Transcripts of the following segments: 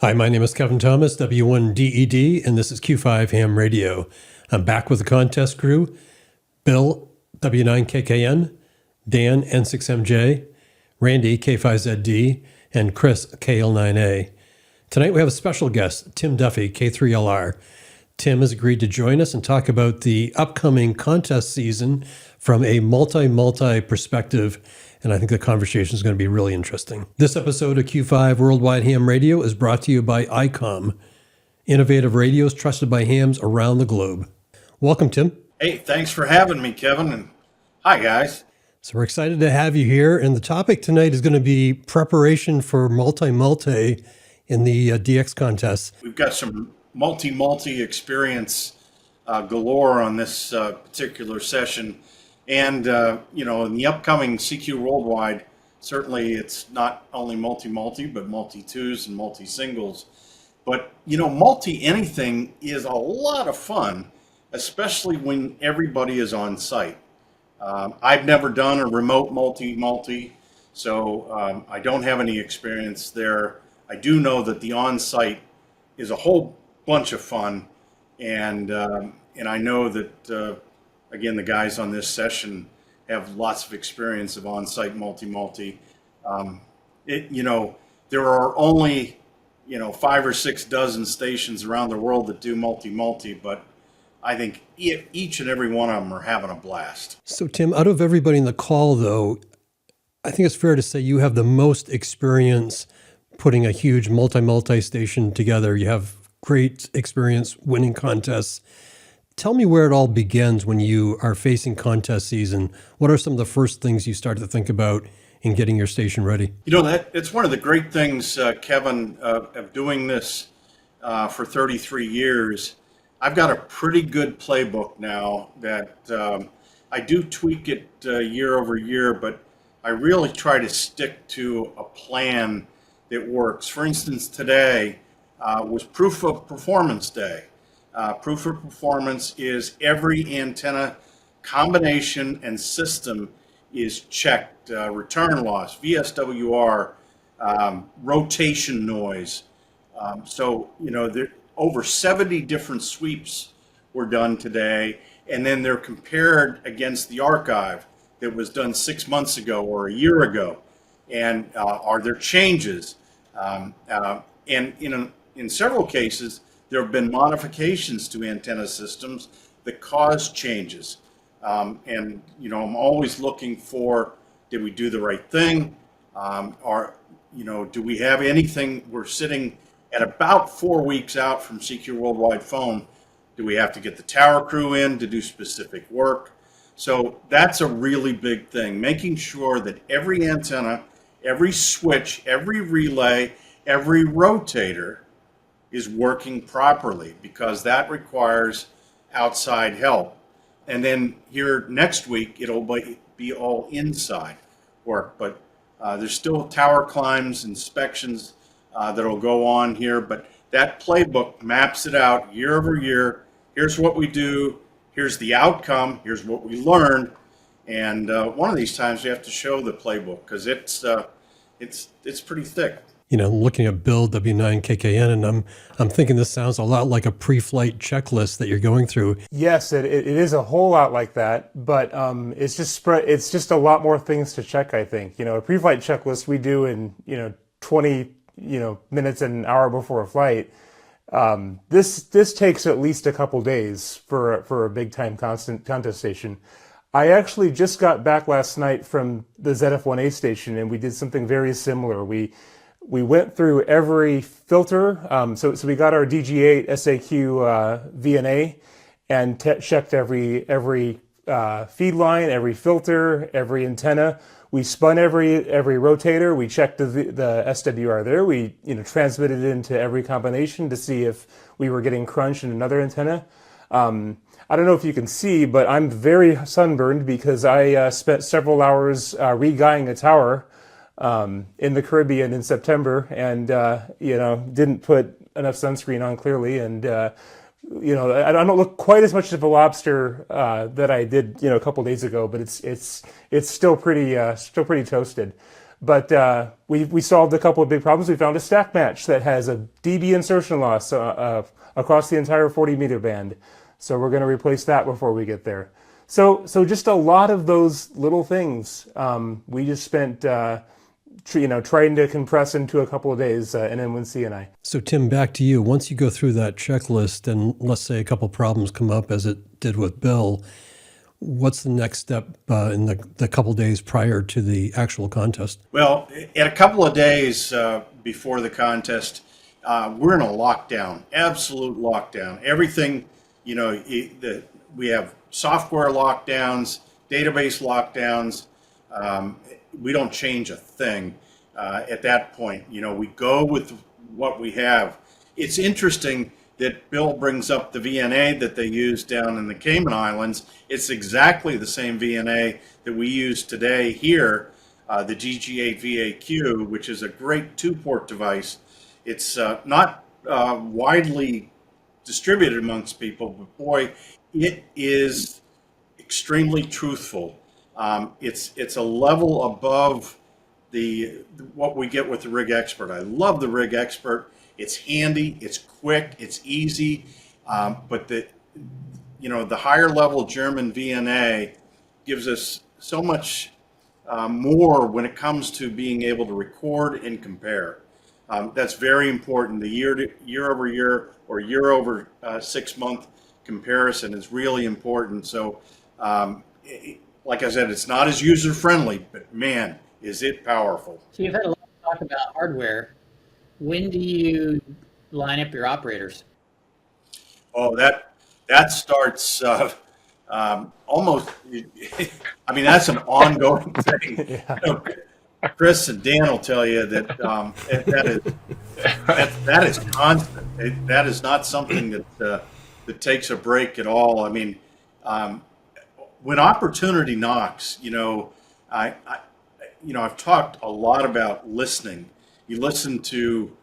Hi, my name is Kevin Thomas, W1DED, and this is Q5 Ham Radio. I'm back with the contest crew, Bill W9KKN, Dan N6MJ, Randy K5ZD, and Chris KL9A. Tonight we have a special guest, Tim Duffy, K3LR. Tim has agreed to join us and talk about the upcoming contest season from a multi perspective, and I think the conversation is going to be really interesting. This episode of Q5 Worldwide Ham Radio is brought to you by ICOM, innovative radios trusted by hams around the globe. Welcome, Tim. Hey, thanks for having me, Kevin, and hi, guys. So we're excited to have you here, and the topic tonight is going to be preparation for multi in the DX contest. We've got some multi experience galore on this particular session. And, in the upcoming CQ Worldwide, certainly it's not only multi, but multi-twos and multi-singles. But, multi-anything is a lot of fun, especially when everybody is on site. I've never done a remote multi, so I don't have any experience there. I do know that the on-site is a whole bunch of fun, and I know that again, the guys on this session have lots of experience of on-site multi. There are only 5 or 6 dozen stations around the world that do multi, but I think each and every one of them are having a blast. So, Tim, out of everybody in the call, though, I think it's fair to say you have the most experience putting a huge multi station together. You have great experience winning contests. Tell me where it all begins when you are facing contest season. What are some of the first things you start to think about in getting your station ready? It's one of the great things, Kevin, of doing this for 33 years. I've got a pretty good playbook now that I do tweak it year over year, but I really try to stick to a plan that works. For instance, today was Proof of Performance Day. Proof of performance is every antenna combination and system is checked. Return loss, VSWR, rotation noise. There over 70 different sweeps were done today, and then they're compared against the archive that was done 6 months ago or a year ago. And are there changes? And in several cases, there have been modifications to antenna systems that cause changes. I'm always looking for, did we do the right thing? Do we have anything? We're sitting at about 4 weeks out from CQ Worldwide Phone. Do we have to get the tower crew in to do specific work? So that's a really big thing, making sure that every antenna, every switch, every relay, every rotator is working properly, because that requires outside help. And then here next week, it'll be all inside work, but there's still tower climbs, inspections that'll go on here, but that playbook maps it out year over year. Here's what we do, here's the outcome, here's what we learned, and one of these times we have to show the playbook, because it's pretty thick. Looking at Bill W9KKN, and I'm thinking this sounds a lot like a pre-flight checklist that you're going through. Yes, it is a whole lot like that, but it's just a lot more things to check, I think. A pre-flight checklist we do in 20 minutes and an hour before a flight. This takes at least a couple days for a big time contest station. I actually just got back last night from the ZF1A station, and we did something very similar. We went through every filter, so we got our DG8 SAQ VNA and checked every feed line, every filter, every antenna. We spun every rotator. We checked the SWR there. We transmitted it into every combination to see if we were getting crunch in another antenna. I don't know if you can see, but I'm very sunburned because I spent several hours re-guying a tower in the Caribbean in September, and didn't put enough sunscreen on clearly, and I don't look quite as much of a lobster that I did a couple days ago, but it's still pretty toasted. But we solved a couple of big problems. We found a stack match that has a dB insertion loss across the entire 40-meter band. So we're going to replace that before we get there. So just a lot of those little things we just spent trying to compress into a couple of days in N1C and I. So Tim, back to you. Once you go through that checklist and let's say a couple problems come up as it did with Bill, what's the next step in the couple days prior to the actual contest? Well, in a couple of days before the contest, we're in a lockdown, absolute lockdown. Everything, we have software lockdowns, database lockdowns. We don't change a thing at that point. We go with what we have. It's interesting that Bill brings up the VNA that they use down in the Cayman Islands. It's exactly the same VNA that we use today here, the GG8VAQ, which is a great 2-port device. It's not widely distributed amongst people, but boy, it is extremely truthful. It's a level above what we get with the Rig Expert. I love the Rig Expert. It's handy, it's quick, it's easy, but the higher level German VNA gives us so much more when it comes to being able to record and compare. That's very important. The year over year or year over 6 month comparison is really important. So, like I said, it's not as user friendly, but man, is it powerful. So you've had a lot of talk about hardware. When do you line up your operators? Oh, that starts almost. I mean, that's an ongoing thing. Yeah. Chris and Dan will tell you that that is constant. That is not something that takes a break at all. I mean, when opportunity knocks, I've talked a lot about listening. You listen to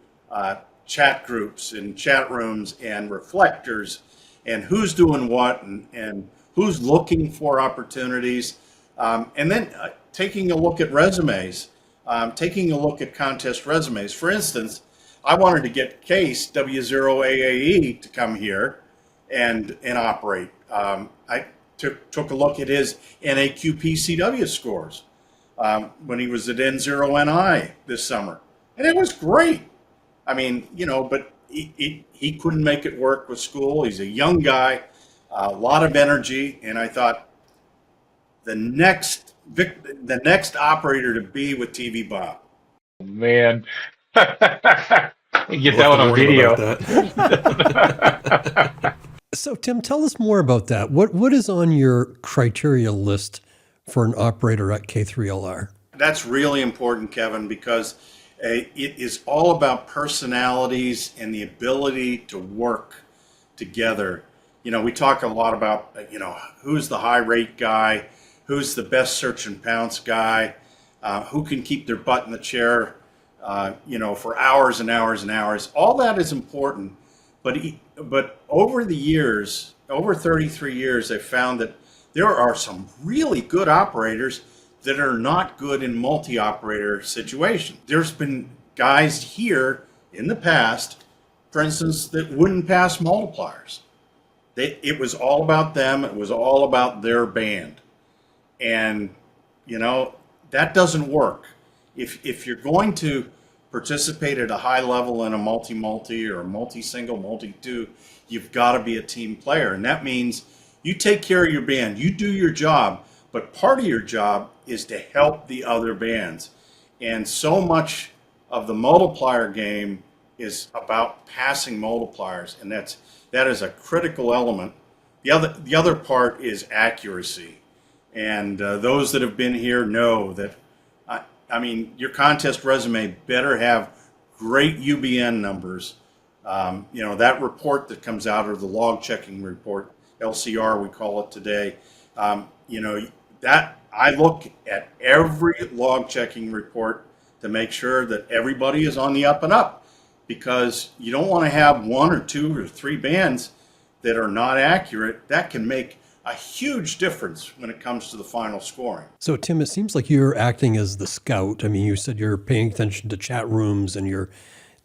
chat groups and chat rooms and reflectors and who's doing what and who's looking for opportunities. And then taking a look at resumes, taking a look at contest resumes. For instance, I wanted to get Case W0AAE to come here and operate. I took a look at his NAQPCW scores when he was at N0NI this summer. And it was great. I mean, but he couldn't make it work with school. He's a young guy, a lot of energy. And I thought the next operator to be with TV Bob. Man. Get that one on video. So Tim, tell us more about that. What is on your criteria list for an operator at K3LR? That's really important, Kevin, because it is all about personalities and the ability to work together. We talk a lot about, who's the high rate guy, who's the best search and pounce guy, who can keep their butt in the chair, for hours and hours and hours. All that is important. But over the years, over 33 years, I've found that there are some really good operators that are not good in multi-operator situations. There's been guys here in the past, for instance, that wouldn't pass multipliers. It was all about them. It was all about their band. And, that doesn't work. If you're going to participate at a high level in a multi-multi or a multi-single, multi-two, you've got to be a team player. And that means you take care of your band, you do your job, but part of your job is to help the other bands. And so much of the multiplier game is about passing multipliers, and that is a critical element. The other part is accuracy. And those that have been here know that, your contest resume better have great UBN numbers. That report that comes out, or the log checking report, LCR we call it today, that I look at every log checking report to make sure that everybody is on the up and up, because you don't want to have one or two or three bands that are not accurate. That can make a huge difference when it comes to the final scoring. So, Tim, it seems like you're acting as the scout. I mean, you said you're paying attention to chat rooms and you're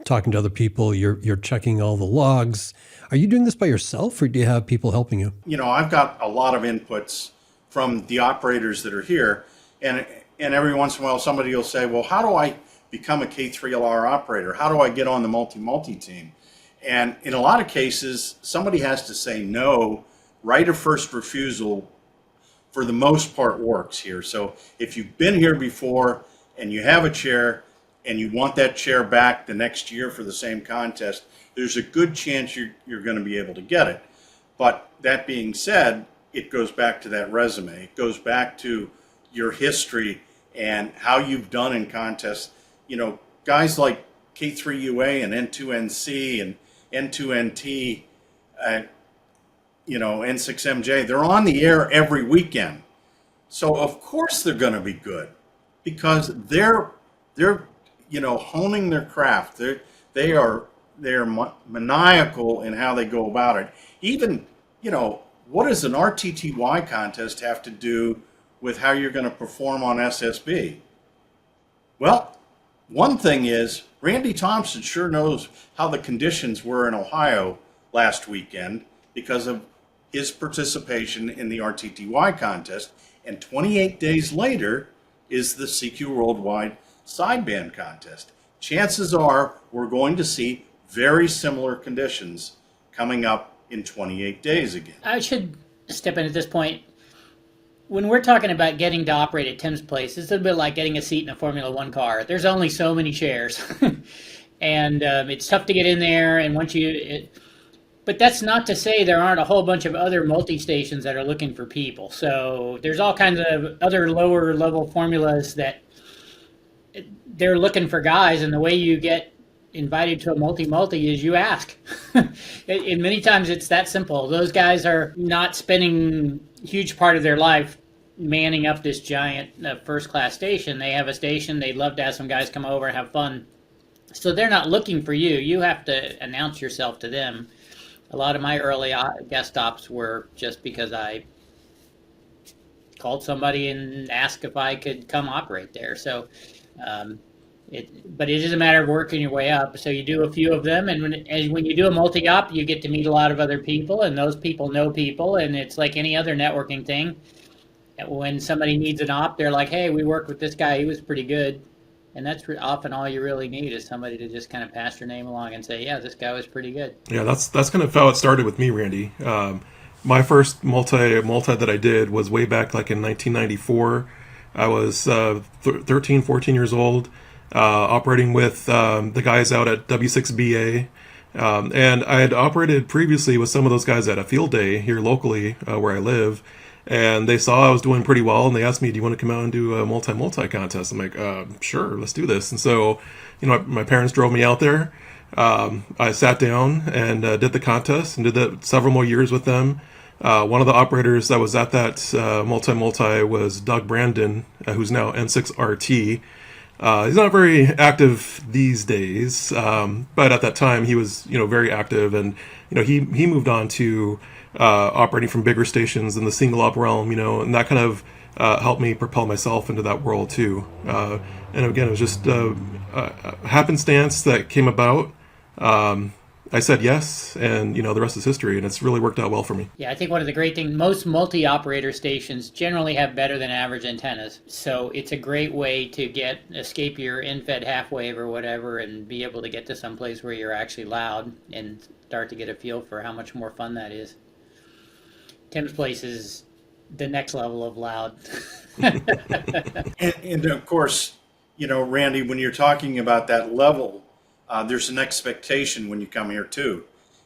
talking to other people. You're checking all the logs. Are you doing this by yourself, or do you have people helping you? You know, I've got a lot of inputs from the operators that are here, and every once in a while somebody will say, well, how do I become a K3LR operator? How do I get on the multi team? And in a lot of cases, somebody has to say no. Right of first refusal, for the most part, works here. So if you've been here before and you have a chair and you want that chair back the next year for the same contest, there's a good chance you're going to be able to get it. But that being said, it goes back to that resume. It goes back to your history and how you've done in contests. You know, guys like K3UA and N2NC and N2NT, you know, N6MJ, they're on the air every weekend. So of course they're going to be good because they're you know, honing their craft. They're maniacal in how they go about it. Even, you know, what does an RTTY contest have to do with how you're going to perform on SSB? Well, one thing is Randy Thompson sure knows how the conditions were in Ohio last weekend because of his participation in the RTTY contest, and 28 days later is the CQ Worldwide sideband contest. Chances are we're going to see very similar conditions coming up in 28 days again. I should step in at this point. When we're talking about getting to operate at Tim's place, it's a bit like getting a seat in a Formula One car. There's only so many chairs, and it's tough to get in there. And once but that's not to say there aren't a whole bunch of other multi-stations that are looking for people. So there's all kinds of other lower level formulas that they're looking for guys, and the way you get invited to a multi is you ask. And many times it's that simple. Those guys are not spending a huge part of their life manning up this giant first class station. They have a station, they'd love to have some guys come over and have fun. So they're not looking for you. You have to announce yourself to them. A lot of my early guest stops were just because I called somebody and asked if I could come operate there. So, but it is a matter of working your way up. So you do a few of them, and when you do a multi-op, you get to meet a lot of other people, and those people know people, and it's like any other networking thing. When somebody needs an op, they're like, hey, we worked with this guy, he was pretty good. And that's often all you really need is somebody to just kind of pass your name along and say, yeah, this guy was pretty good. Yeah, that's kind of how it started with me, Randy. My first multi that I did was way back like in 1994. I was 13, 14 years old, operating with the guys out at W6BA. And I had operated previously with some of those guys at a field day here locally where I live. And they saw I was doing pretty well, and they asked me, do you want to come out and do a multi contest? I'm like, sure, let's do this. And so, you know, my parents drove me out there. I sat down and did the contest and did that several more years with them. One of the operators that was at that multi was Doug Brandon, who's now N6RT. He's not very active these days, but at that time he was, you know, very active, and you know he moved on to operating from bigger stations in the single op realm, you know, and that kind of helped me propel myself into that world too. And again, it was just a happenstance that came about. I said yes, and you know the rest is history, and it's really worked out well for me. Yeah, I think one of the great things, most multi-operator stations generally have better than average antennas, so it's a great way to escape your in-fed half wave or whatever, and be able to get to some place where you're actually loud and start to get a feel for how much more fun that is. Tim's place is the next level of loud. And of course, you know, Randy, when you're talking about that level, there's an expectation when you come here too.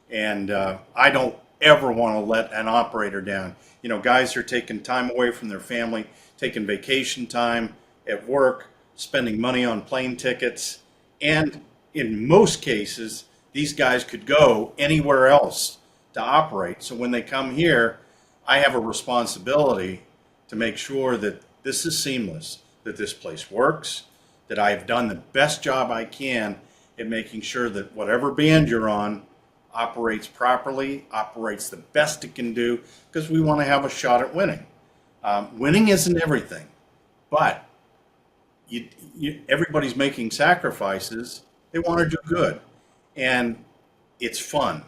And I don't ever want to let an operator down. You know, guys are taking time away from their family, taking vacation time at work, spending money on plane tickets. And in most cases, these guys could go anywhere else to operate. So when they come here, I have a responsibility to make sure that this is seamless, that this place works, that I've done the best job I can at making sure that whatever band you're on, operates properly, operates the best it can do, because we want to have a shot at winning. Winning isn't everything, but everybody's making sacrifices. They want to do good, and it's fun,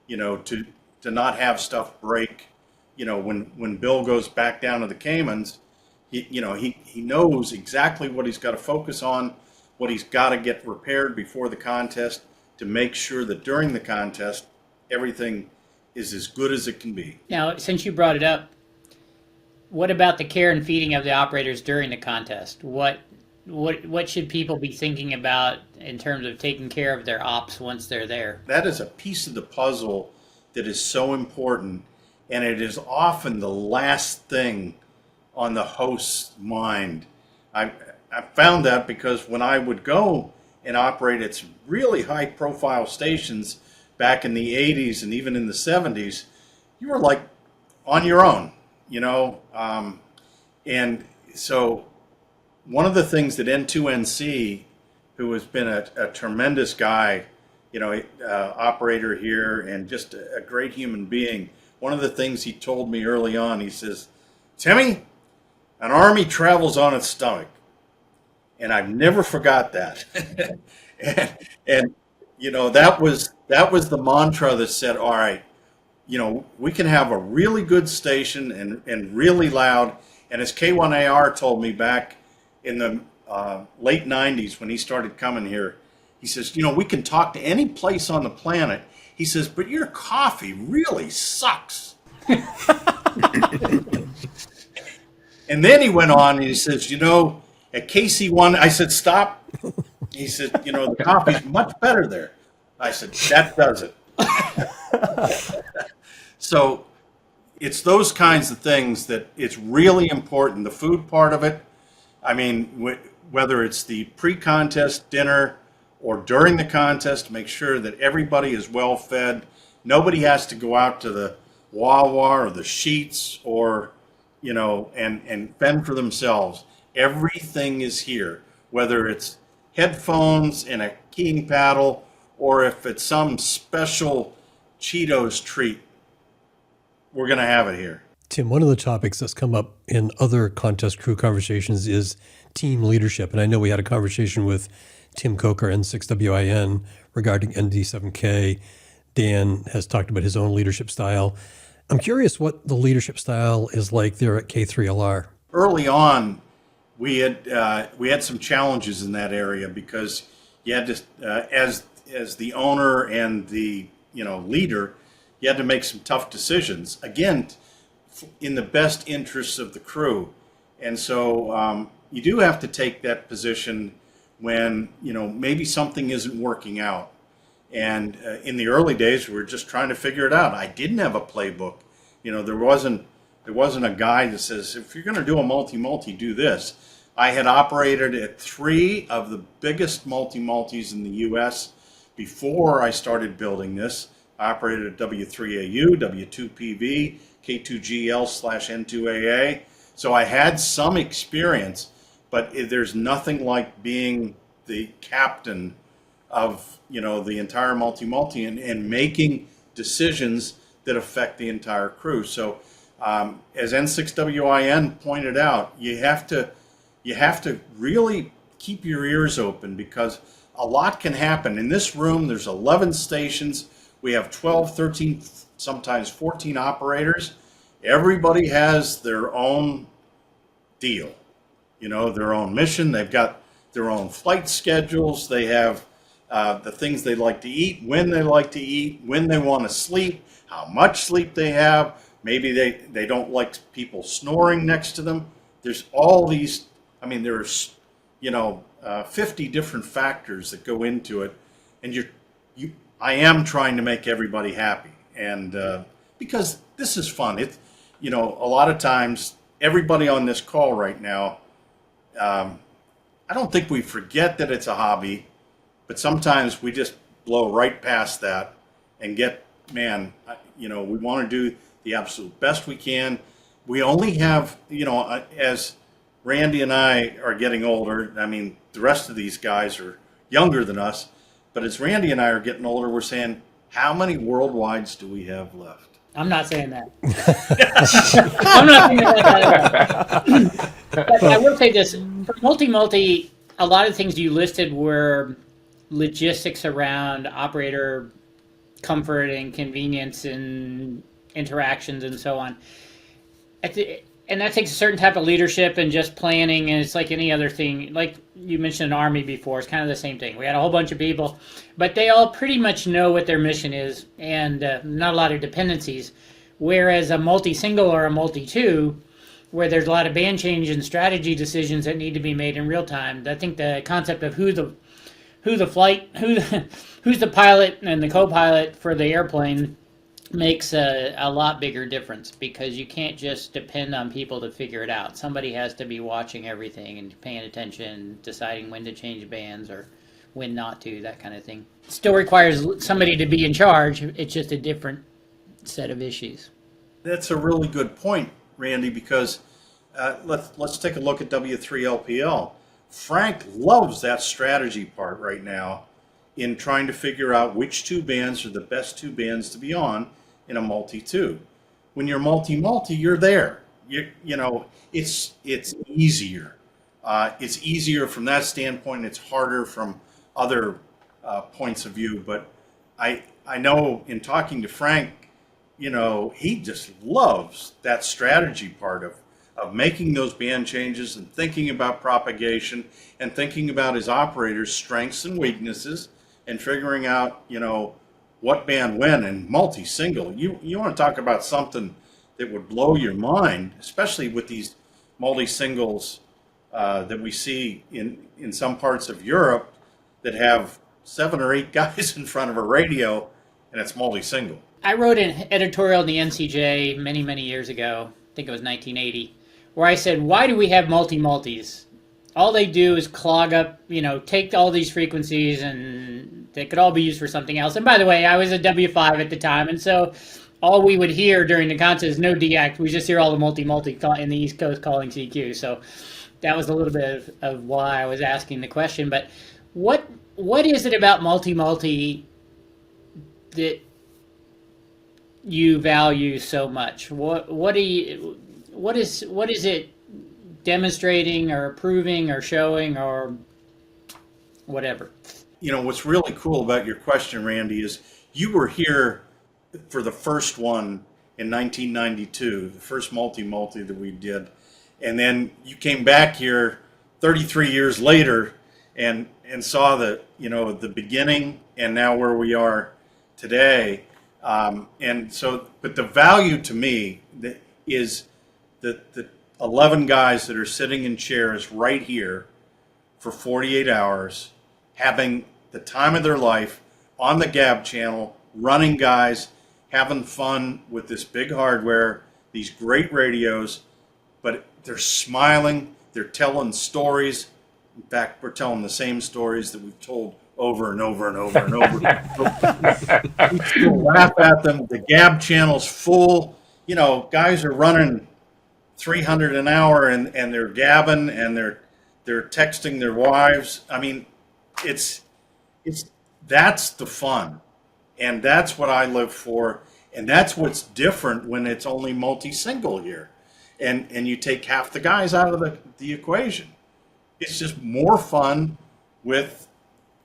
to not have stuff break. When Bill goes back down to the Caymans, he knows exactly what he's got to focus on, what he's got to get repaired before the contest to make sure that during the contest everything is as good as it can be. Now, since you brought it up, what about the care and feeding of the operators during the contest? What should people be thinking about in terms of taking care of their ops once they're there? That is a piece of the puzzle that is so important, and it is often the last thing on the host's mind. I found that because when I would go and operate at some really high profile stations back in the 80s and even in the 70s, you were like on your own, and so one of the things that N2NC, who has been a tremendous guy, operator here and just a great human being, one of the things he told me early on, he says, "Timmy, an army travels on its stomach." And I've never forgot that. and that was the mantra that said, all right, we can have a really good station and really loud. And as K1AR told me back in the late 90s when he started coming here, he says, we can talk to any place on the planet. He says, but your coffee really sucks. And then he went on and he says, at KC1, I said, stop. He said, the coffee's much better there. I said, that does it. So it's those kinds of things that it's really important. The food part of it, I mean, whether it's the pre-contest dinner or during the contest, make sure that everybody is well fed. Nobody has to go out to the Wawa or the Sheets or, and fend for themselves. Everything is here, whether it's headphones and a keying paddle, or if it's some special Cheetos treat, we're going to have it here. Tim, one of the topics that's come up in other contest crew conversations is team leadership. And I know we had a conversation with Tim Coker, N6WIN, regarding ND7K. Dan has talked about his own leadership style. I'm curious what the leadership style is like there at K3LR. Early on, we had some challenges in that area because you had to, as the owner and the leader, you had to make some tough decisions, again, in the best interests of the crew. And so you do have to take that position when maybe something isn't working out. And in the early days, we were just trying to figure it out. I didn't have a playbook. There wasn't a guy that says, if you're going to do a multi, do this. I had operated at 3 of the biggest multis in the U.S. before I started building this. I operated at W3AU, W2PV, K2GL/N2AA. So I had some experience, but there's nothing like being the captain of the entire multi and making decisions that affect the entire crew. So as N6WIN pointed out, you have to really keep your ears open because a lot can happen. In this room, there's 11 stations. We have 12, 13, sometimes 14 operators. Everybody has their own deal, their own mission. They've got their own flight schedules. They have the things they like to eat, when they like to eat, when they want to sleep, how much sleep they have. Maybe they don't like people snoring next to them. There's all these, there's 50 different factors that go into it, and I am trying to make everybody happy, and because this is fun. It's a lot of times everybody on this call right now, I don't think we forget that it's a hobby, but sometimes we just blow right past that and we want to do the absolute best we can. We only have, as Randy and I are getting older, the rest of these guys are younger than us, but as Randy and I are getting older, we're saying, How many worldwides do we have left? I'm not saying that. I'm not saying that. But I will say this: for multi, a lot of things you listed were logistics around operator comfort and convenience and interactions and so on. And that takes a certain type of leadership and just planning, and it's like any other thing. Like you mentioned an army before, it's kind of the same thing. We had a whole bunch of people, but they all pretty much know what their mission is, and not a lot of dependencies. Whereas a multi-single or a multi-two, where there's a lot of band change and strategy decisions that need to be made in real time. I think the concept of who's the pilot and the co-pilot for the airplane makes a lot bigger difference, because you can't just depend on people to figure it out. Somebody has to be watching everything and paying attention, deciding when to change bands or when not to, that kind of thing. It still requires somebody to be in charge. It's just a different set of issues. That's a really good point, Randy, because let's take a look at W3LPL. Frank loves that strategy part right now in trying to figure out which two bands are the best two bands to be on in a multi-two. When you're multi-multi, you're there. You know, it's easier. It's easier from that standpoint. It's harder from other points of view. But I know in talking to Frank, you know, he just loves that strategy part of making those band changes and thinking about propagation and thinking about his operators' strengths and weaknesses and figuring out, you know, what band when. And multi-single. You want to talk about something that would blow your mind, especially with these multi-singles that we see in some parts of Europe that have 7 or 8 guys in front of a radio, and it's multi-single. I wrote an editorial in the NCJ many, many years ago, I think it was 1980, where I said, why do we have multi-multis? All they do is clog up, you know, take all these frequencies, and they could all be used for something else. And by the way, I was a W5 at the time, and so all we would hear during the concert is no deact. We just hear all the multi-multi in the East Coast calling CQ. So that was a little bit of why I was asking the question. But what is it about multi-multi that you value so much? What is it demonstrating or proving or showing or whatever? You know, what's really cool about your question, Randy, is you were here for the first one in 1992, the first multi-multi that we did. And then you came back here 33 years later and saw the, you know, the beginning and now where we are today. And so, but the value to me is the 11 guys that are sitting in chairs right here for 48 hours, having the time of their life on the Gab channel, running guys, having fun with this big hardware, these great radios, but they're smiling, they're telling stories. In fact, we're telling the same stories that we've told over and over and over and over. We still laugh at them. The Gab channel's full. You know, guys are running 300 an hour and they're gabbing and they're texting their wives. I mean, it's that's the fun, and that's what I live for, and that's what's different when it's only multi-single here, and you take half the guys out of the equation. It's just more fun with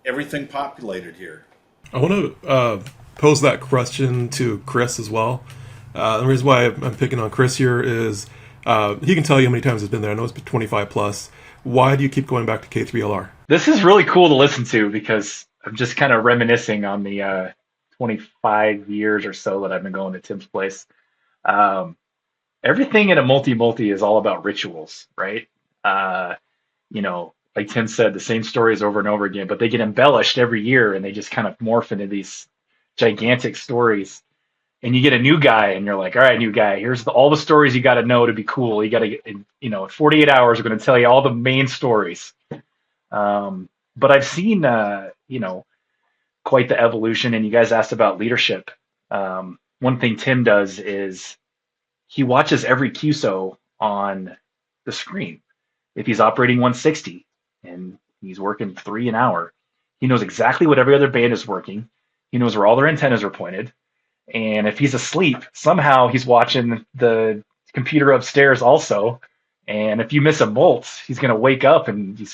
everything populated here. I want to pose that question to Chris as well. The reason why I'm picking on Chris here is he can tell you how many times it's been there. I know it's been 25 plus. Why do you keep going back to K3LR? This is really cool to listen to because I'm just kind of reminiscing on the 25 years or so that I've been going to Tim's place. Everything in a multi-multi is all about rituals, right? You know, like Tim said, the same stories over and over again, but they get embellished every year and they just kind of morph into these gigantic stories. And you get a new guy and you're like, all right, new guy, here's all the stories you got to know to be cool. You got to get, you know, 48 hours, we're going to tell you all the main stories. But I've seen, you know, quite the evolution. And you guys asked about leadership. One thing Tim does is he watches every QSO on the screen. If he's operating 160 and he's working 3 an hour, he knows exactly what every other band is working. He knows where all their antennas are pointed. And if he's asleep, somehow he's watching the computer upstairs also. And if you miss a bolt, he's going to wake up and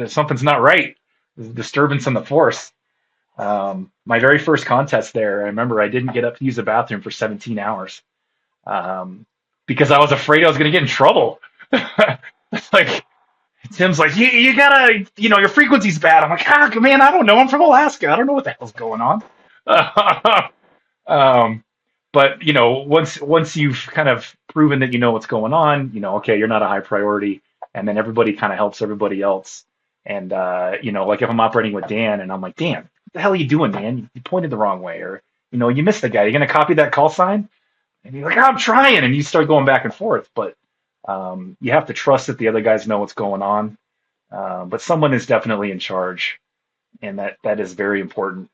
something's not right. There's a disturbance in the force. My very first contest there, I remember I didn't get up to use the bathroom for 17 hours because I was afraid I was going to get in trouble. Like, Tim's like, you gotta, your frequency's bad. I'm like, man, I don't know. I'm from Alaska. I don't know what the hell's going on. But once you've kind of proven that you know what's going on, okay, you're not a high priority, and then everybody kind of helps everybody else. And like if I'm operating with Dan, and I'm like, Dan, what the hell are you doing, man? You pointed the wrong way, or you missed the guy. You're gonna copy that call sign? And you're like, I'm trying, and you start going back and forth. But you have to trust that the other guys know what's going on. But someone is definitely in charge, and that is very important.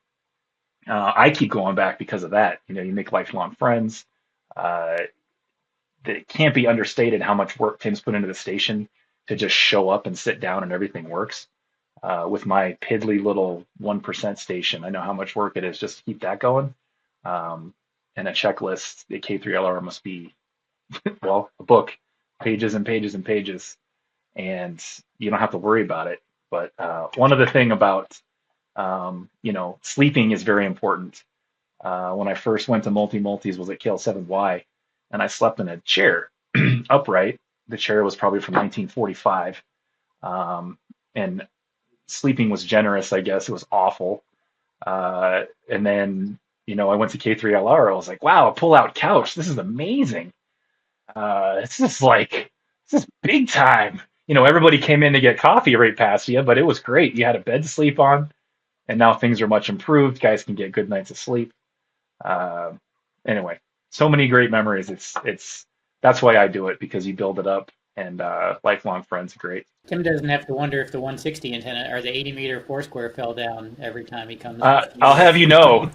I keep going back because of that. You make lifelong friends. It can't be understated how much work Tim's put into the station to just show up and sit down and everything works. With my piddly little 1% station, I know how much work it is just to keep that going. And a checklist, the K3LR must be, well, a book, pages and pages and pages, and you don't have to worry about it. But one other thing about sleeping is very important. When I first went to multis was at KL7Y, and I slept in a chair upright. The chair was probably from 1945, and sleeping was generous, I guess. It was awful. And then I went to K3LR. I was like, wow, a pull-out couch. This is amazing. This is big time. Everybody came in to get coffee right past you, but it was great. You had a bed to sleep on, and now things are much improved. Guys can get good nights of sleep. Anyway, so many great memories. That's why I do it, because you build it up, and lifelong friends are great. Tim doesn't have to wonder if the 160 antenna or the 80-meter Foursquare fell down every time he comes. I'll have you know,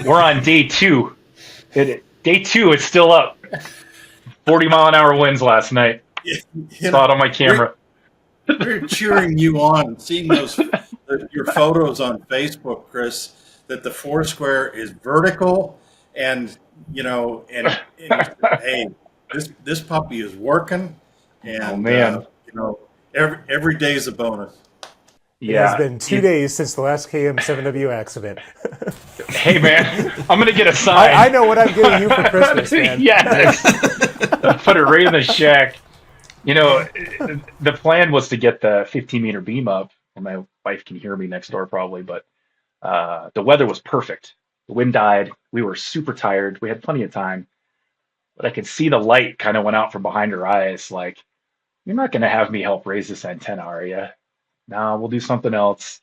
we're on day 2. Day 2, it's still up. 40-mile-an-hour winds last night. Saw it on my camera. We're cheering you on, seeing your photos on Facebook, Chris, that the Foursquare is vertical, and hey, this puppy is working, and oh man, every day is a bonus. Yeah, it has been 2 days since the last KM7W accident. Hey man, I'm gonna get a sign. I know what I'm getting you for Christmas, man. Yes, put it right in the shack. The plan was to get the 15-meter beam up, and my wife can hear me next door probably, but the weather was perfect. The wind died. We were super tired. We had plenty of time, but I could see the light kind of went out from behind her eyes. Like, you're not going to have me help raise this antenna, are you? No, we'll do something else.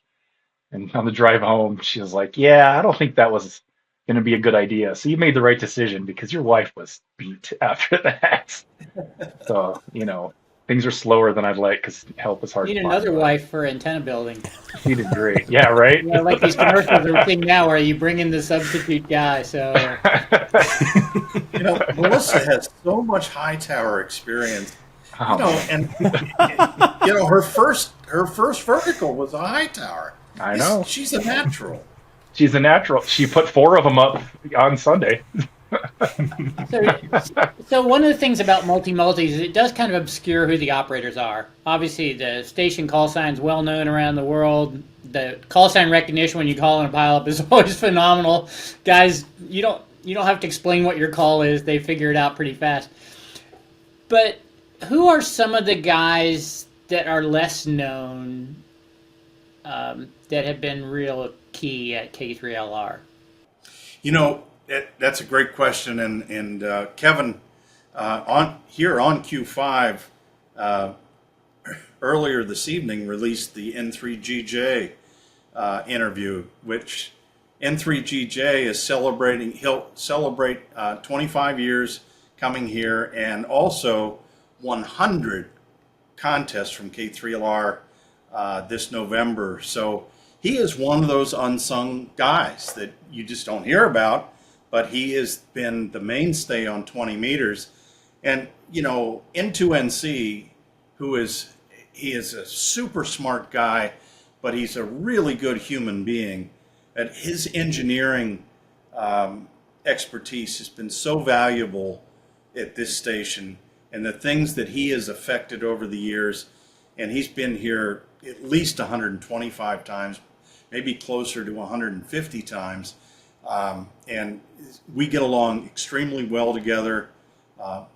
And on the drive home, she was like, yeah, I don't think that was going to be a good idea. So you made the right decision, because your wife was beat after that. So, things are slower than I'd like, because help is hard. You need another wife for antenna building. She did great. Yeah, right? Yeah, like these commercials are thing now where you bring in the substitute guy. So, Melissa has so much high tower experience. Oh, And her first vertical was a high tower. I know. She's a natural. She's a natural. She put 4 of them up on Sunday. So one of the things about multis is it does kind of obscure who the operators are. Obviously, the station call sign is well known around the world. The call sign recognition when you call in a pileup is always phenomenal. Guys, you don't have to explain what your call is. They figure it out pretty fast. But who are some of the guys that are less known that have been real key at K3LR? That's a great question, and Kevin on Q5 earlier this evening released the N3GJ interview, which N3GJ is celebrating. He'll celebrate 25 years coming here, and also 100 contests from K3LR this November. So he is one of those unsung guys that you just don't hear about. But he has been the mainstay on 20 meters. And, N2NC, he is a super smart guy, but he's a really good human being. And his engineering expertise has been so valuable at this station, and the things that he has affected over the years. And he's been here at least 125 times, maybe closer to 150 times. And we get along extremely well together.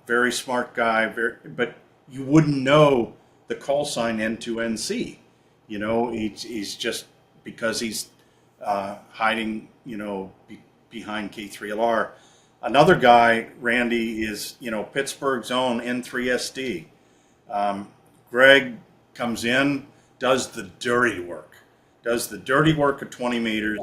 Very smart guy, but you wouldn't know the call sign N2NC. You know, he's just because he's hiding, you know, behind K3LR. Another guy, Randy, is, you know, Pittsburgh's own N3SD. Greg comes in, does the dirty work of 20 meters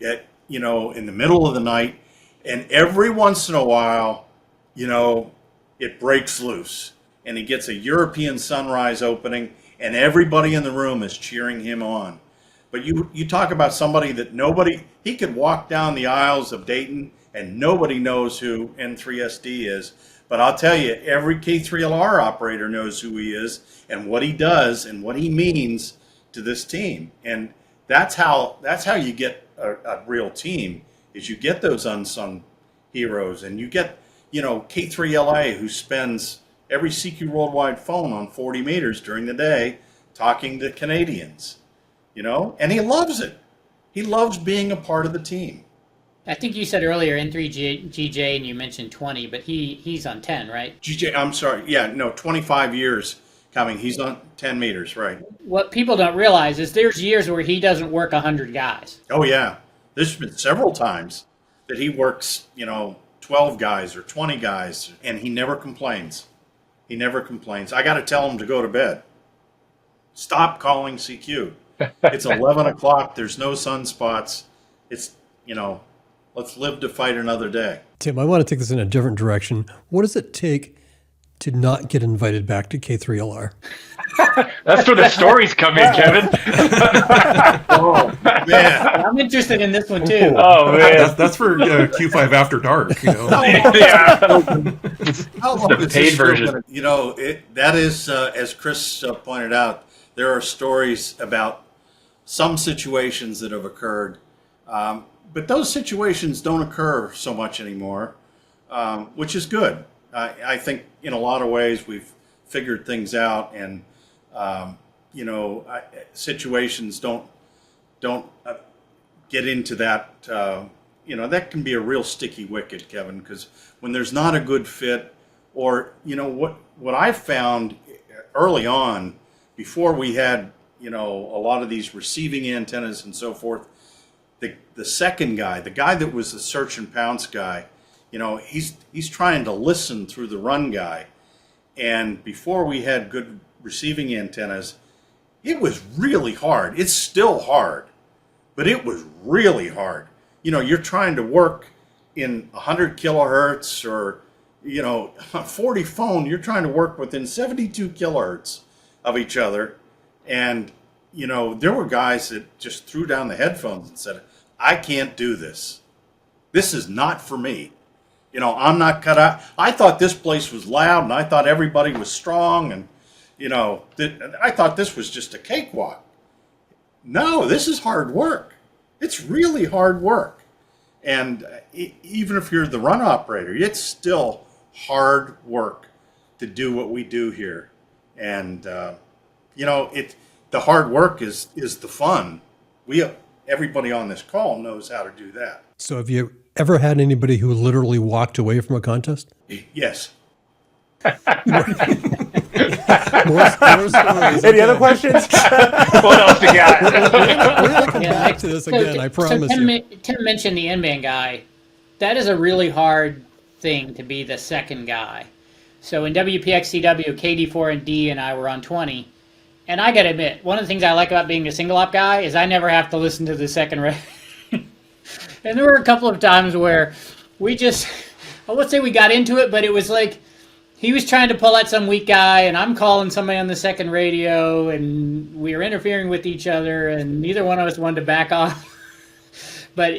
at, you know, in the middle of the night. And every once in a while, you know, it breaks loose and he gets a European sunrise opening and everybody in the room is cheering him on. But you talk about somebody that he could walk down the aisles of Dayton and nobody knows who N3SD is. But I'll tell you, every K3LR operator knows who he is and what he does and what he means to this team. And that's how you get a real team, is you get those unsung heroes, and you get, you know, K3LA, who spends every CQ Worldwide phone on 40 meters during the day talking to Canadians, you know, and he loves it. He loves being a part of the team. I think you said earlier N3GJ and you mentioned 20, but he's on 10, right? GJ, I'm sorry. Yeah, no, 25 years coming. He's on 10 meters, right? What people don't realize is there's years where he doesn't work 100 guys. Oh, yeah. There's been several times that he works, you know, 12 guys or 20 guys, and he never complains. He never complains. I got to tell him to go to bed. Stop calling CQ. It's 11 o'clock. There's no sunspots. It's, you know, let's live to fight another day. Tim, I want to take this in a different direction. What does it take to not get invited back to K3LR? That's where the stories come in, Kevin. Oh, man. I'm interested in this one too. Oh, man. That's for Q5 After Dark, you know. Yeah. How long The is this paid show version. gonna- you know, that is, as Chris pointed out, there are stories about some situations that have occurred, but those situations don't occur so much anymore, which is good. I think in a lot of ways we've figured things out, and you know, situations don't get into that. You know, that can be a real sticky wicket, Kevin, because when there's not a good fit, or, you know, what I found early on, before we had, you know, a lot of these receiving antennas and so forth, the second guy, the guy that was the search and pounce guy, you know, he's trying to listen through the run guy. And before we had good receiving antennas, it was really hard. It's still hard, but it was really hard. You know, you're trying to work in 100 kilohertz, or, you know, 40 phone, you're trying to work within 72 kilohertz of each other. And, you know, there were guys that just threw down the headphones and said, I can't do this. This is not for me. You know, I'm not cut out. I thought this place was loud, and I thought everybody was strong, and, you know, I thought this was just a cakewalk. No, this is hard work. It's really hard work. And even if you're the run operator, it's still hard work to do what we do here. And, you know, the hard work is the fun. Everybody on this call knows how to do that. So have you ever had anybody who literally walked away from a contest? Yes. More stories. Any other questions? What else you got? We're going to come Yeah, back to this again, I promise Tim, you. Tim mentioned the N-band guy. That is a really hard thing to be the second guy. So in WPXCW, KD4 and D and I were on 20. And I got to admit, one of the things I like about being a single op guy is I never have to listen to the second And there were a couple of times where we just, I would say we got into it, but it was like he was trying to pull out some weak guy, and I'm calling somebody on the second radio, and we were interfering with each other, and neither one of us wanted to back off. But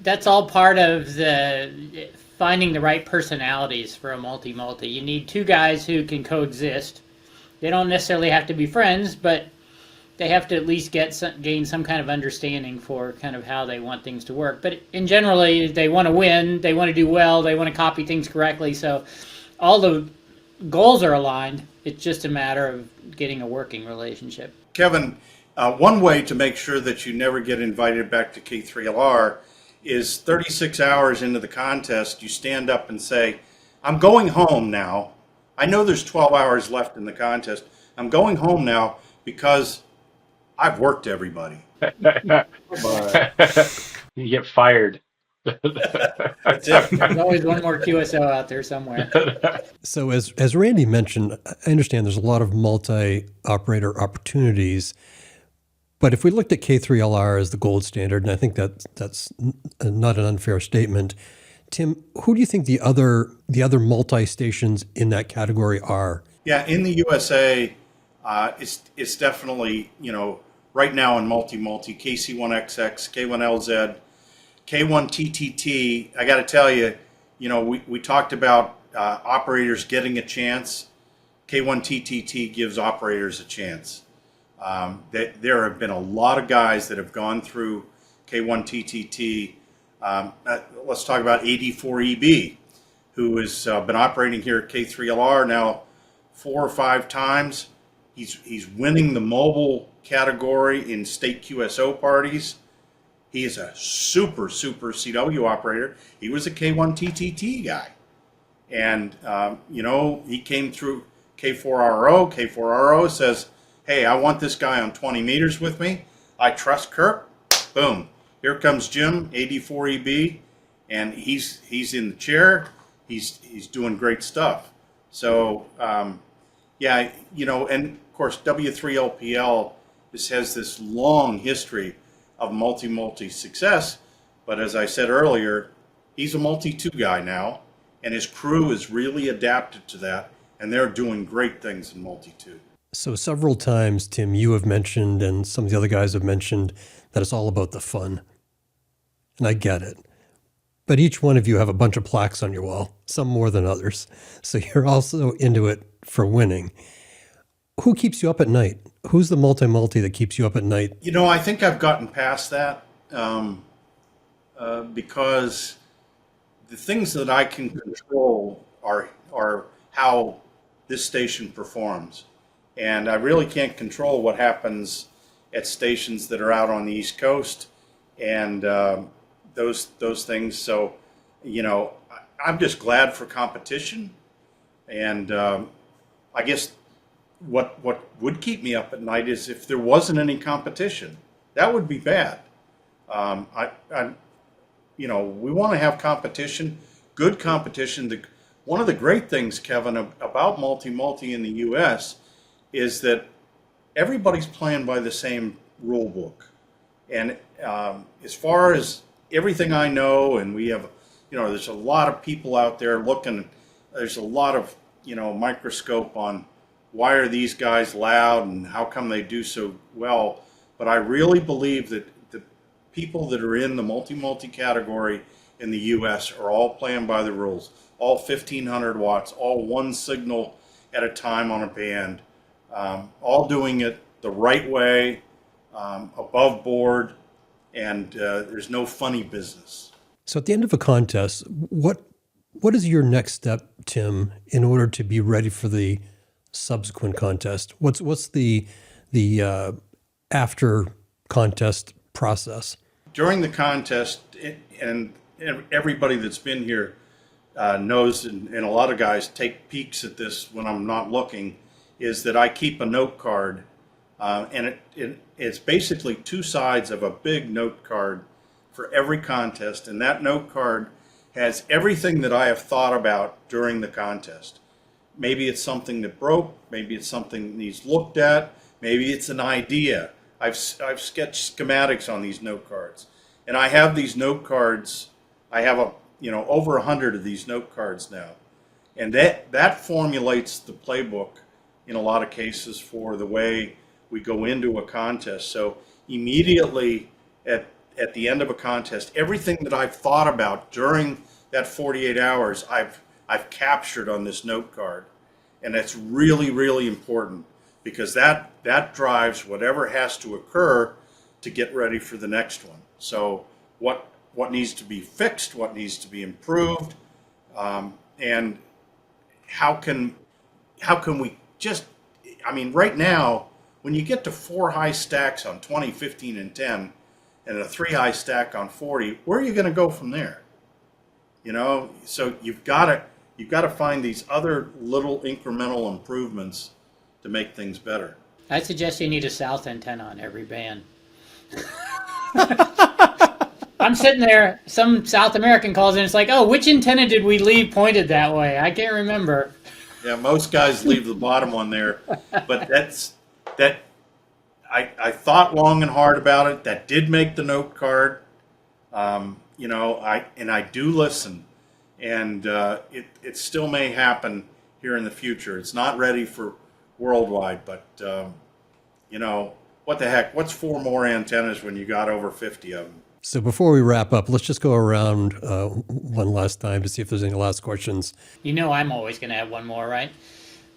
that's all part of the finding the right personalities for a multi-multi. You need two guys who can coexist. They don't necessarily have to be friends, but they have to at least gain some kind of understanding for kind of how they want things to work. But in generally, they want to win, they want to do well, they want to copy things correctly. So all the goals are aligned. It's just a matter of getting a working relationship. Kevin, one way to make sure that you never get invited back to K3LR is 36 hours into the contest, you stand up and say, I'm going home now. I know there's 12 hours left in the contest. I'm going home now because I've worked everybody. You get fired. That's it. There's always one more QSO out there somewhere. So as Randy mentioned, I understand there's a lot of multi-operator opportunities, but if we looked at K3LR as the gold standard, and I think that's not an unfair statement, Tim, who do you think the other multi-stations in that category are? Yeah, in the USA, it's definitely, right now in multi-multi, KC1XX, K1LZ, K1TTT. I got to tell you, we talked about operators getting a chance. K1TTT gives operators a chance. There have been a lot of guys that have gone through K1TTT. Let's talk about 84EB, who has been operating here at K3LR now 4 or 5 times. He's winning the mobile category in state QSO parties. He is a super CW operator. He was a K1TTT guy. And, he came through K4RO. K4RO says, hey, I want this guy on 20 meters with me. I trust Kirk. Boom. Here comes Jim, 84EB, and he's in the chair. He's doing great stuff. So, and of course, W3LPL has this long history of multi success. But as I said earlier, he's a multi-2 guy now, and his crew is really adapted to that, and they're doing great things in multi-2. So several times, Tim, you have mentioned, and some of the other guys have mentioned, that it's all about the fun. And I get it. But each one of you have a bunch of plaques on your wall, some more than others. So you're also into it for winning. Who keeps you up at night? Who's the multi that keeps you up at night? I think I've gotten past that because the things that I can control are how this station performs. And I really can't control what happens at stations that are out on the East Coast and those things. So, I'm just glad for competition. And I guess what would keep me up at night is if there wasn't any competition. That would be bad. We want to have competition, good competition. One of the great things, Kevin, about multi in the U.S. is that everybody's playing by the same rule book. And as far as everything I know, and we have, there's a lot of people out there looking, there's a lot of, microscope on why are these guys loud and how come they do so well. But I really believe that the people that are in the multi category in the U.S. are all playing by the rules, all 1,500 watts, all one signal at a time on a band, all doing it the right way, above board, and there's no funny business. So at the end of a contest, what is your next step, Tim, in order to be ready for the subsequent contest? What's the after contest process? During the contest, and everybody that's been here knows, and a lot of guys take peeks at this when I'm not looking, is that I keep a note card, and it's basically 2 sides of a big note card for every contest, and that note card has everything that I have thought about during the contest. Maybe it's something that broke, maybe it's something that needs looked at, maybe it's an idea. I've sketched schematics on these note cards, and I have these note cards. I have over 100 of these note cards now, and that formulates the playbook in a lot of cases for the way we go into a contest. So immediately at the end of a contest, everything that I've thought about during that 48 hours, I've captured on this note card, and that's really important because that drives whatever has to occur to get ready for the next one. So what needs to be fixed, what needs to be improved, and how can we just, I mean, right now, when you get to 4 high stacks on 20, 15, and 10, and a 3 high stack on 40, where are you going to go from there? You know, so you've got to find these other little incremental improvements to make things better. I suggest you need a south antenna on every band. I'm sitting there, some South American calls in, it's like, oh, which antenna did we leave pointed that way? I can't remember. Yeah, most guys leave the bottom one there, but I thought long and hard about it. That did make the note card. You know, I do listen, and it still may happen here in the future. It's not ready for worldwide, but you know, what the heck? What's 4 more antennas when you got over 50 of them? So before we wrap up, let's just go around one last time to see if there's any last questions. You know I'm always going to have one more, right?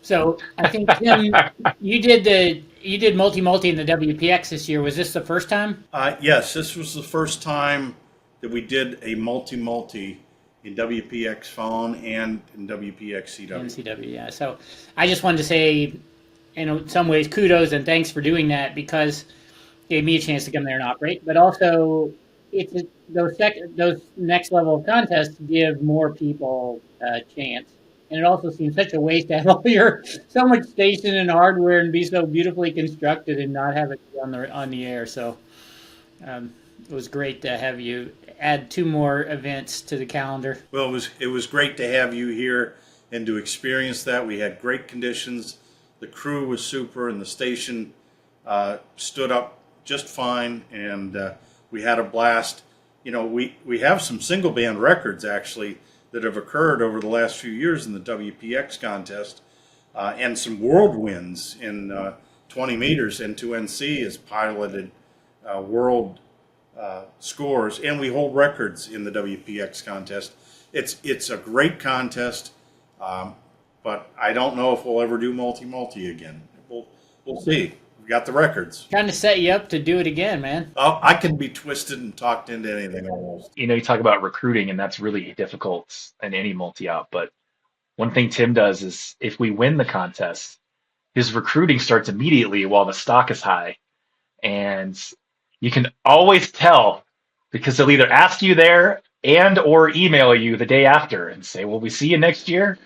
So I think, Tim, you did multi-multi in the WPX this year. Was this the first time? Yes, this was the first time that we did a multi-multi in WPX phone and in WPX CW. In CW, yeah. So I just wanted to say, in some ways, kudos and thanks for doing that, because it gave me a chance to come there and operate. But also, those next level of contests give more people a chance. And it also seems such a waste to have so much station and hardware and be so beautifully constructed and not have it on the air. So it was great to have you add 2 more events to the calendar. Well, it was great to have you here and to experience that. We had great conditions. The crew was super, and the station stood up just fine, and we had a blast. You know, we have some single band records actually that have occurred over the last few years in the WPX contest, and some world wins in 20 meters. N2NC has piloted world scores, and we hold records in the WPX contest. It's a great contest, but I don't know if we'll ever do multi-multi again. We'll see. We got the records. Kind of set you up to do it again, man. I can be twisted and talked into anything almost. You know, you talk about recruiting, and that's really difficult in any multi-op. But one thing Tim does is, if we win the contest, his recruiting starts immediately while the stock is high. And you can always tell, because they'll either ask you there and or email you the day after and say, "Will we see you next year?"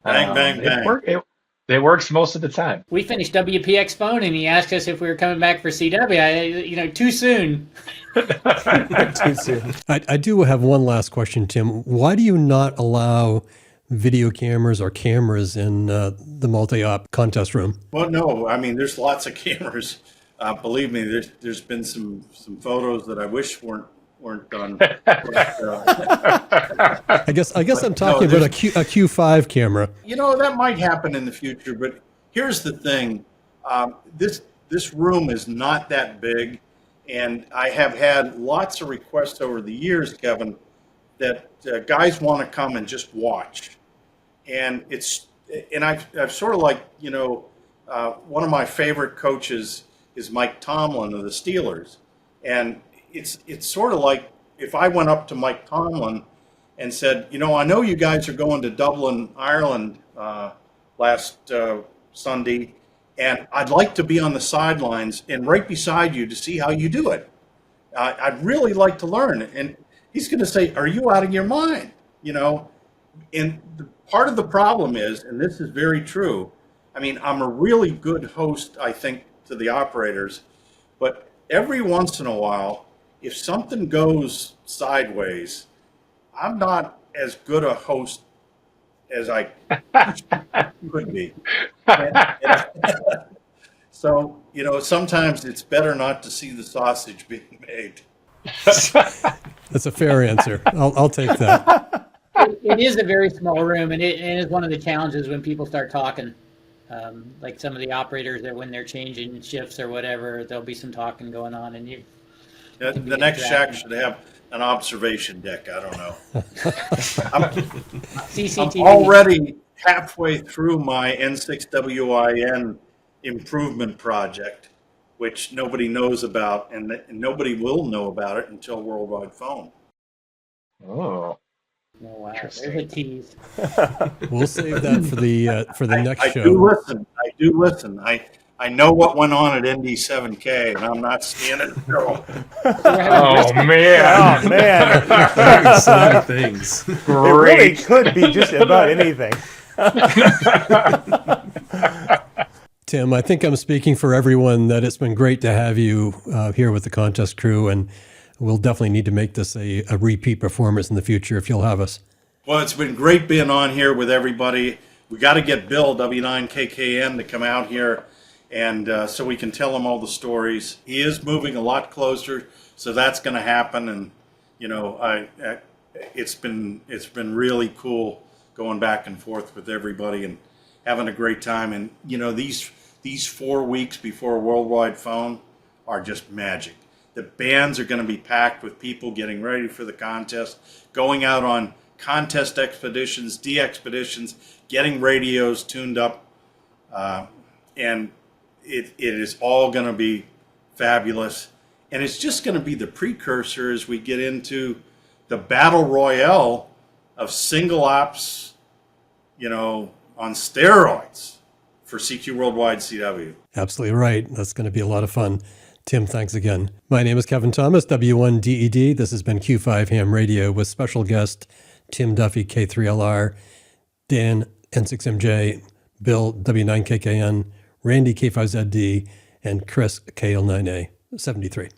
Bang, bang, bang. It works most of the time. We finished WPX phone, and he asked us if we were coming back for CW. Too soon. Too soon. I do have one last question, Tim. Why do you not allow video cameras or cameras in the multi-op contest room? Well, no, I mean, there's lots of cameras. Believe me, there's been some photos that I wish weren't done. But, I guess I'm talking about a Q5 camera. you know, that might happen in the future, but here's the thing. This room is not that big, and I have had lots of requests over the years, Kevin, that guys want to come and just watch. And I've sort of like, you know, one of my favorite coaches is Mike Tomlin of the Steelers. And it's sort of like if I went up to Mike Tomlin and said, you know, I know you guys are going to Dublin, Ireland last Sunday, and I'd like to be on the sidelines and right beside you to see how you do it. I'd really like to learn. And he's going to say, are you out of your mind? You know, and part of the problem is, and this is very true, I mean, I'm a really good host, I think, to the operators, but every once in a while, if something goes sideways, I'm not as good a host as I could be. So, you know, sometimes it's better not to see the sausage being made. That's a fair answer. I'll take that. It is a very small room, and it is one of the challenges when people start talking. Like some of the operators, that when they're changing shifts or whatever, there'll be some talking going on, and you. The next shack should have an observation deck. I don't know. CCTV. I'm already halfway through my N6WIN improvement project, which nobody knows about, and nobody will know about it until Worldwide Phone. Oh, Oh, wow, there's interesting. a tease. We'll save that for the next I show. do listen. I know what went on at ND7K, and I'm not standing still. Oh man, Oh man, So many things. it really great. could be just about anything. Tim, I think I'm speaking for everyone that it's been great to have you here with the contest crew, and we'll definitely need to make this a repeat performance in the future if you'll have us. Well, it's been great being on here with everybody. We got to get Bill W9KKN to come out here, and so we can tell him all the stories. He is moving a lot closer, so that's going to happen. And you know, it's been really cool going back and forth with everybody and having a great time. And you know, these 4 weeks before Worldwide Phone are just magic. The bands are going to be packed with people getting ready for the contest, going out on contest expeditions, de-expeditions, getting radios tuned up, and it is all going to be fabulous. And it's just going to be the precursor as we get into the battle royale of single ops, you know, on steroids for CQ Worldwide CW. Absolutely right. That's going to be a lot of fun. Tim, thanks again. My name is Kevin Thomas, W1DED. This has been Q5 Ham Radio with special guest Tim Duffy, K3LR, Dan, N6MJ, Bill, W9KKN, Randy, K5ZD, and Chris, KL9A, 73.